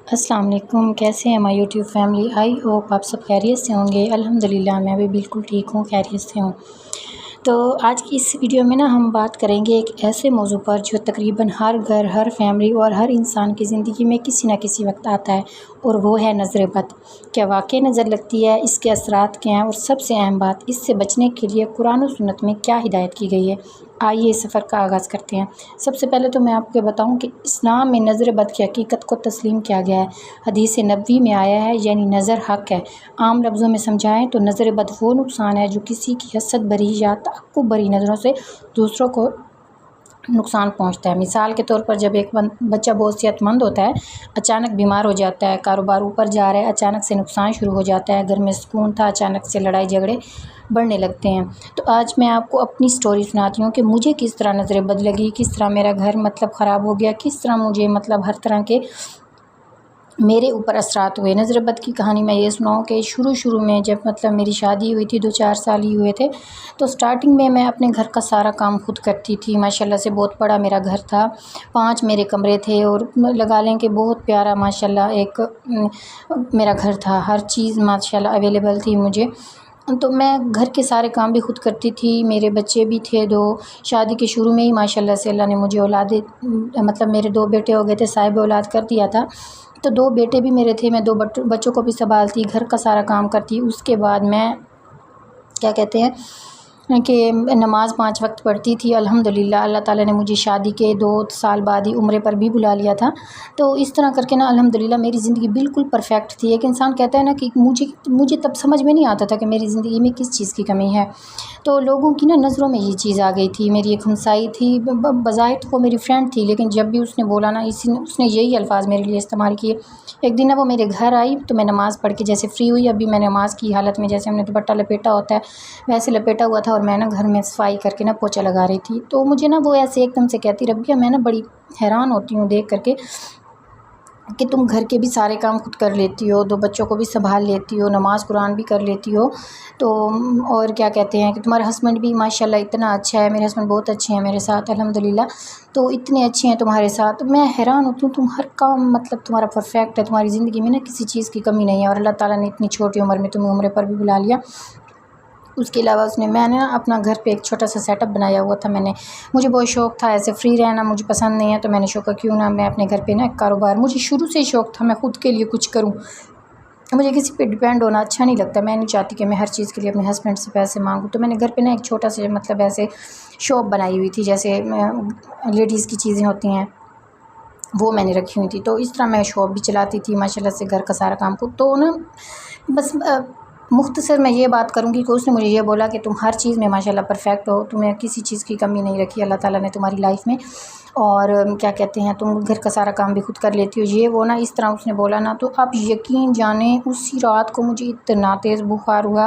السلام علیکم، کیسے ہیں ہماری یوٹیوب فیملی؟ آئی ہوپ آپ سب خیریت سے ہوں گے۔ الحمدللہ میں بھی بالکل ٹھیک ہوں، خیریت سے ہوں۔ تو آج کی اس ویڈیو میں ہم بات کریں گے ایک ایسے موضوع پر جو تقریباً ہر گھر، ہر فیملی اور ہر انسان کی زندگی میں کسی نہ کسی وقت آتا ہے، اور وہ ہے نظر بد۔ کیا واقعی نظر لگتی ہے؟ اس کے اثرات کیا ہیں؟ اور سب سے اہم بات، اس سے بچنے کے لیے قرآن و سنت میں کیا ہدایت کی گئی ہے؟ آئیے اس سفر کا آغاز کرتے ہیں۔ سب سے پہلے تو میں آپ کو بتاؤں کہ اسلام میں نظر بد کی حقیقت کو تسلیم کیا گیا ہے۔ حدیث نبوی میں آیا ہے، یعنی نظر حق ہے۔ عام لفظوں میں سمجھائیں تو نظر بد وہ نقصان ہے جو کسی کی حسد بری یا تعقب بری نظروں سے دوسروں کو نقصان پہنچتا ہے۔ مثال کے طور پر جب ایک بچہ بہت صحت مند ہوتا ہے، اچانک بیمار ہو جاتا ہے، کاروبار اوپر جا رہا ہے، اچانک سے نقصان شروع ہو جاتا ہے، گھر میں سکون تھا، اچانک سے لڑائی جھگڑے بڑھنے لگتے ہیں۔ تو آج میں آپ کو اپنی سٹوری سناتی ہوں کہ مجھے کس طرح نظر بد لگی، کس طرح میرا گھر خراب ہو گیا، کس طرح مجھے ہر طرح کے میرے اوپر اثرات ہوئے۔ نظر بد کی کہانی میں یہ سناؤں کہ شروع میں جب میری شادی ہوئی تھی، 2-4 سال ہی ہوئے تھے، تو سٹارٹنگ میں اپنے گھر کا سارا کام خود کرتی تھی۔ ماشاءاللہ سے بہت بڑا میرا گھر تھا، 5 میرے کمرے تھے، اور لگا لیں کہ بہت پیارا ماشاءاللہ ایک میرا گھر تھا، ہر چیز ماشاءاللہ اویلیبل تھی مجھے۔ تو میں گھر کے سارے کام بھی خود کرتی تھی، میرے بچے بھی تھے 2۔ شادی کے شروع میں ہی ماشاءاللہ سے اللہ نے مجھے اولاد میرے 2 بیٹے ہو گئے تھے، صاحب اولاد کر دیا تھا۔ تو 2 بیٹے بھی میرے تھے، میں 2 بچوں کو بھی سنبھالتی، گھر کا سارا کام کرتی۔ اس کے بعد میں کہ نماز 5 وقت پڑھتی تھی۔ الحمدللہ اللہ تعالیٰ نے مجھے شادی کے 2 سال بعد ہی عمرے پر بھی بلا لیا تھا۔ تو اس طرح کر کے الحمدللہ میری زندگی بالکل پرفیکٹ تھی۔ ایک انسان کہتا ہے کہ مجھے تب سمجھ میں نہیں آتا تھا کہ میری زندگی میں کس چیز کی کمی ہے۔ تو لوگوں کی نظروں میں یہ چیز آ گئی تھی۔ میری ایک ہمسائی تھی، بظاہر وہ میری فرینڈ تھی، لیکن جب بھی اس نے بولا اس نے یہی الفاظ میرے لیے استعمال کیے۔ ایک دن وہ میرے گھر آئی تو میں نماز پڑھ کے جیسے فری ہوئی، ابھی میں نماز کی حالت میں جیسے ہم نے دوپٹہ لپیٹا ہوتا ہے ویسے لپیٹا ہوا تھا، اور میں گھر میں صفائی کر کے پوچھا لگا رہی تھی۔ تو مجھے وہ ایسے ایک دم سے کہتی، ربیہ میں بڑی حیران ہوتی ہوں دیکھ کر کے کہ تم گھر کے بھی سارے کام خود کر لیتی ہو، 2 بچوں کو بھی سنبھال لیتی ہو، نماز قرآن بھی کر لیتی ہو، تو اور کہ تمہارے ہسبینڈ بھی ماشاءاللہ اتنا اچھا ہے۔ میرے ہسبینڈ بہت اچھے ہیں میرے ساتھ الحمدللہ، تو اتنے اچھے ہیں تمہارے ساتھ۔ میں حیران ہوتی ہوں، تم ہر کام تمہارا پرفیکٹ ہے، تمہاری زندگی میں کسی چیز کی کمی نہیں ہے، اور اللہ تعالیٰ نے اتنی چھوٹی عمر میں تمہیں عمرے پر بھی بلا لیا۔ اس کے علاوہ میں نے اپنا گھر پہ ایک چھوٹا سا سیٹ اپ بنایا ہوا تھا۔ مجھے بہت شوق تھا ایسے فری رہنا، مجھے پسند نہیں ہے، تو میں نے سوچا کیوں نہ میں اپنے گھر پہ ایک کاروبار، مجھے شروع سے ہی شوق تھا میں خود کے لیے کچھ کروں، مجھے کسی پہ ڈیپینڈ ہونا اچھا نہیں لگتا۔ میں نہیں چاہتی کہ میں ہر چیز کے لیے اپنے ہسبینڈ سے پیسے مانگوں۔ تو میں نے گھر پہ ایک چھوٹا سا ایسے شاپ بنائی ہوئی تھی، جیسے لیڈیز کی چیزیں ہوتی ہیں وہ میں نے رکھی ہوئی تھی۔ تو اس طرح میں شاپ بھی چلاتی تھی ماشاءاللہ سے، گھر کا سارا کام کو۔ تو بس مختصر میں یہ بات کروں گی کہ اس نے مجھے یہ بولا کہ تم ہر چیز میں ماشاءاللہ پرفیکٹ ہو، تمہیں کسی چیز کی کمی نہیں رکھی اللہ تعالیٰ نے تمہاری لائف میں، اور تم گھر کا سارا کام بھی خود کر لیتی ہو، یہ وہ اس طرح اس نے بولا تو آپ یقین جانیں اسی رات کو مجھے اتنا تیز بخار ہوا،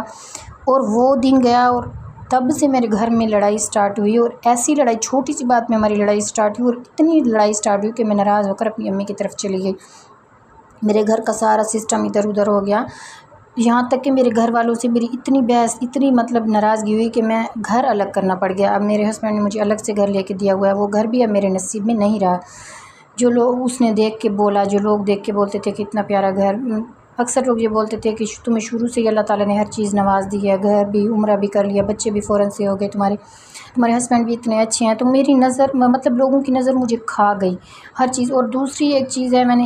اور وہ دن گیا، اور تب سے میرے گھر میں لڑائی سٹارٹ ہوئی، اور ایسی لڑائی چھوٹی سی بات میں ہماری لڑائی سٹارٹ ہوئی، اور اتنی لڑائی سٹارٹ ہوئی کہ میں ناراض ہو کر اپنی امی کی طرف چلی گئی۔ میرے گھر کا سارا سسٹم ادھر ادھر ہو گیا، یہاں تک کہ میرے گھر والوں سے میری اتنی بحث، اتنی ناراضگی ہوئی کہ میں گھر الگ کرنا پڑ گیا۔ اب میرے ہسبینڈ نے مجھے الگ سے گھر لے کے دیا ہوا ہے، وہ گھر بھی اب میرے نصیب میں نہیں رہا۔ جو لوگ اس نے دیکھ کے بولا، جو لوگ دیکھ کے بولتے تھے کہ اتنا پیارا گھر، اکثر لوگ یہ بولتے تھے کہ تمہیں شروع سے ہی اللہ تعالیٰ نے ہر چیز نواز دی ہے، گھر بھی، عمرہ بھی کر لیا، بچے بھی فوراً سے ہو گئے، تمہارے ہسبینڈ بھی اتنے اچھے ہیں۔ تو میری نظر لوگوں کی نظر مجھے کھا گئی ہر چیز۔ اور دوسری ایک چیز ہے، میں نے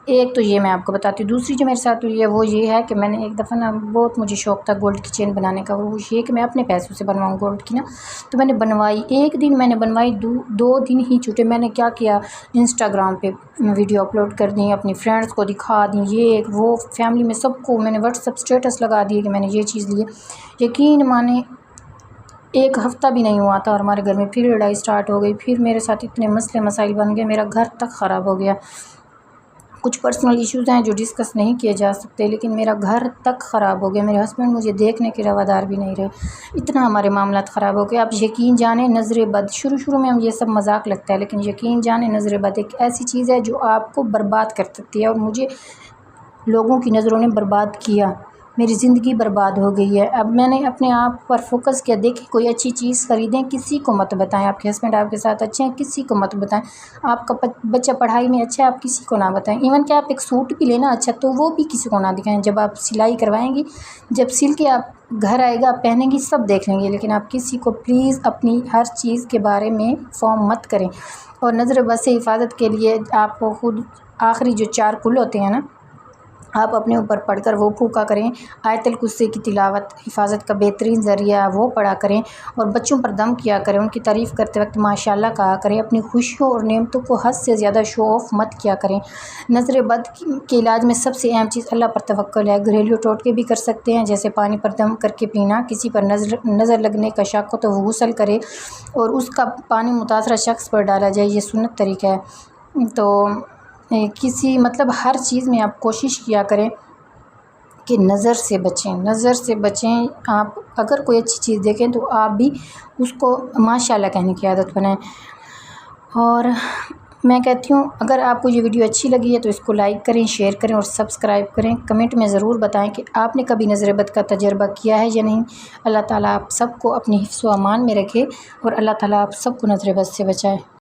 ایک تو یہ میں آپ کو بتاتی ہوں، دوسری جو میرے ساتھ ہوئی ہے وہ یہ ہے کہ میں نے ایک دفعہ بہت مجھے شوق تھا گولڈ کی چین بنانے کا، وہ یہ کہ میں اپنے پیسوں سے بنواؤں گولڈ کی تو میں نے بنوائی۔ ایک دن میں نے بنوائی، 2 دن ہی چھوٹے، میں نے کیا انسٹاگرام پہ ویڈیو اپلوڈ کر دی، اپنی فرینڈس کو دکھا دی، یہ وہ فیملی میں سب کو میں نے واٹس ایپ اسٹیٹس لگا دیے کہ میں نے یہ چیز لی ہے۔ یقین مانے 1 ہفتہ بھی نہیں ہوا تھا اور ہمارے گھر میں پھر لڑائی سٹارٹ ہو گئی، پھر میرے ساتھ اتنے مسئلے مسائل بن گئے، میرا گھر تک خراب ہو گیا۔ کچھ پرسنل ایشوز ہیں جو ڈسکس نہیں کیے جا سکتے، لیکن میرا گھر تک خراب ہو گیا، میرے ہسبینڈ مجھے دیکھنے کے روادار بھی نہیں رہے، اتنا ہمارے معاملات خراب ہو گئے۔ آپ یقین جانیں نظر بد، شروع میں ہم یہ سب مذاق لگتا ہے، لیکن یقین جانیں نظر بد ایک ایسی چیز ہے جو آپ کو برباد کر سکتی ہے، اور مجھے لوگوں کی نظروں نے برباد کیا۔ میری زندگی برباد ہو گئی ہے۔ اب میں نے اپنے آپ پر فوکس کیا، دیکھیں کوئی اچھی چیز خریدیں، کسی کو مت بتائیں، آپ کے ہسبینڈ آپ کے ساتھ اچھے ہیں کسی کو مت بتائیں، آپ کا بچہ پڑھائی میں اچھا ہے آپ کسی کو نہ بتائیں، ایون کہ آپ ایک سوٹ بھی لینا اچھا تو وہ بھی کسی کو نہ دکھائیں۔ جب آپ سلائی کروائیں گی، جب سل کے آپ گھر آئے گا آپ پہنیں گی سب دیکھ لیں گے، لیکن آپ کسی کو پلیز اپنی ہر چیز کے بارے میں فارم مت کریں۔ اور نظر بد سے حفاظت کے لیے آپ کو خود آخری جو 4 کل ہوتے ہیں نا، آپ اپنے اوپر پڑھ کر وہ پھونکا کریں۔ آیت الکرسی کی تلاوت حفاظت کا بہترین ذریعہ وہ پڑھا کریں، اور بچوں پر دم کیا کریں، ان کی تعریف کرتے وقت ماشاءاللہ کہا کریں، اپنی خوشیوں اور نعمتوں کو حد سے زیادہ شو آف مت کیا کریں۔ نظر بد کے علاج میں سب سے اہم چیز اللہ پر توکل ہے۔ گھریلو ٹوٹکے بھی کر سکتے ہیں، جیسے پانی پر دم کر کے پینا، کسی پر نظر لگنے کا شک ہو تو وہ غسل کرے اور اس کا پانی متاثرہ شخص پر ڈالا جائے، یہ سنت طریقہ ہے۔ تو کسی ہر چیز میں آپ کوشش کیا کریں کہ نظر سے بچیں۔ آپ اگر کوئی اچھی چیز دیکھیں تو آپ بھی اس کو ماشاءاللہ کہنے کی عادت بنائیں۔ اور میں کہتی ہوں اگر آپ کو یہ ویڈیو اچھی لگی ہے تو اس کو لائک کریں، شیئر کریں اور سبسکرائب کریں۔ کمنٹ میں ضرور بتائیں کہ آپ نے کبھی نظر بد کا تجربہ کیا ہے یا نہیں۔ اللہ تعالیٰ آپ سب کو اپنی حفظ و امان میں رکھے اور اللہ تعالیٰ آپ سب کو نظر بد سے بچائے۔